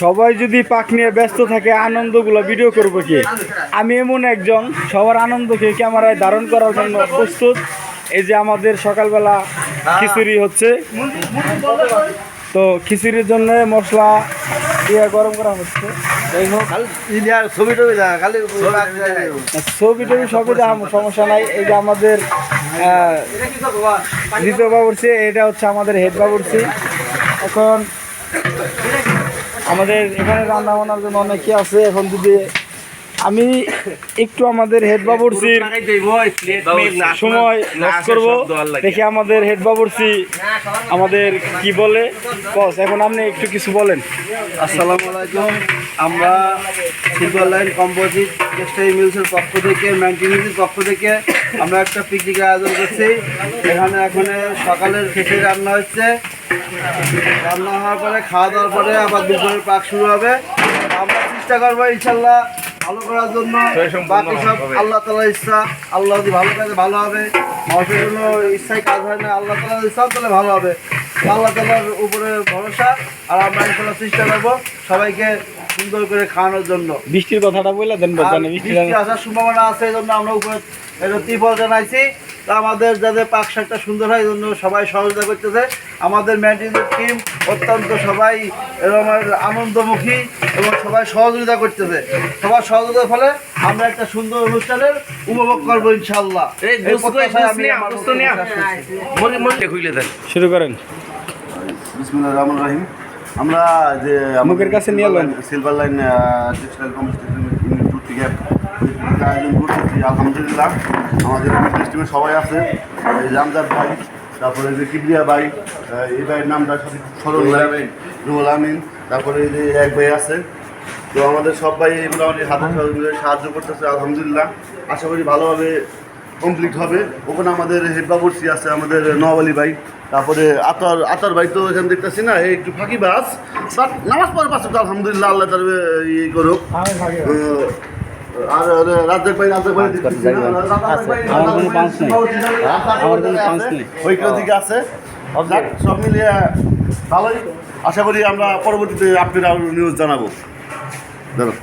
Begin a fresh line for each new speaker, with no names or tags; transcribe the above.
সবাই যদি পাক নিয়ে ব্যস্ত থাকে আনন্দগুলো ভিডিও করবো কি? আমি এমন একজন সবার আনন্দকে ক্যামেরায় ধারণ করার জন্য প্রস্তুত। এই যে আমাদের সকালবেলা খিচুড়ি হচ্ছে, তো খিচুড়ির জন্য মশলা দিয়ে গরম করা হচ্ছে। যাই হোক, ছবি টবি সবই সমস্যা নাই। এই যে আমাদের দ্বিতীয় বাবুর্চি, এটা হচ্ছে আমাদের হেড বাবুর্চি। এখন আমাদের এখানে রান্না বান্নার জন্য অনেকে আছে। এখন যদি আমি একটু আমাদের হেড বাবুর্চির সময় লস করব, দেখি আমাদের হেড বাবুর্চি আমাদের কি বলে। বস, এখন আপনি একটু কিছু বলেন।
আসসালামু আলাইকুম। আমরা সিলভার লাইন কম্পোজিট টেক্সটাইল মিলসের পক্ষ থেকে, মেন্টেন্যান্সের পক্ষ থেকে আমরা একটা পিকনিকের আয়োজন করছি। এখানে এখন সকালের খিচুড়ি রান্না হচ্ছে। রান্না হওয়ার পরে খাওয়া দাওয়ার পরে আবার দুপুরের পাক শুরু হবে। আমরা চেষ্টা করবো ইনশাল্লাহ ভালো করার জন্য। বাকি সব আল্লাহ তাআলার ইচ্ছা। আল্লাহ যদি ভালো কাজে ভালো হবে, মানুষের কোনো ইচ্ছায় কাজ হয় না। আল্লাহ তাআলার ইচ্ছা তাহলে ভালো হবে। আল্লাহ তাআলার উপরে ভরসা। আর আমরা ইনশাল্লাহ চেষ্টা করবো সবাইকে সুন্দর করে খাওয়ানোর জন্য।
বৃষ্টির কথাটা বলে দেন।
বৃষ্টি আসার সম্ভাবনা আছে, এই জন্য আমরা উপরে ত্রিপল জানাইছি। তা আমাদের যাতে পাক শাকটা সুন্দর হয়, এই জন্য সবাই সহযোগিতা করতেছে। আমাদের মেন্টেন্যান্স টিম অত্যন্ত সবাই এরকম আনন্দমুখী এবং সবাই সহযোগিতা করতেছে। সবার সহযোগিতার ফলে আমরা একটা সুন্দর অনুষ্ঠানের উপভোগ করবো ইনশাল্লাহ।
শুরু করেন।
বিসমিল্লাহির রহমানির রহিম। আমরা যে
মুখের কাছে নিয়ে এলেন
সিলভার লাইন টেক্সটাইল কম্পোজিট থেকে আয়োজন করতেছি। আলহামদুলিল্লাহ আমাদের টিমে সবাই আছে। এই জামদার ভাই, তারপরে যে কিবরিয়া ভাই, এই ভাইয়ের নামটা সঠিক স্মরণ নাই, রুহুল আমিন, তারপরে এই যে এক ভাই আছে। তো আমাদের সব ভাই মোটামুটি হাতে সাহায্য করতেছে। আলহামদুলিল্লাহ আশা করি ভালোভাবে কমপ্লিট হবে। ওখানে আমাদের হেড বাবুর্চি আছে, আমাদের নওয়াব আলী ভাই, তারপরে আতার ভাই তো এখানে দেখতেছি না, এই একটু ফাঁকি বাস বাট নামাজ পড়ে পাচ্ছে। তো আলহামদুলিল্লাহ আল্লাহ তার ইয়ে করুক। আর রাজ্জাক ভাই ওইখান থেকে আছে। সব মিলিয়ে ভালোই। আশা করি আমরা পরবর্তীতে আপডেট আরও নিউজ জানাবো। ধরো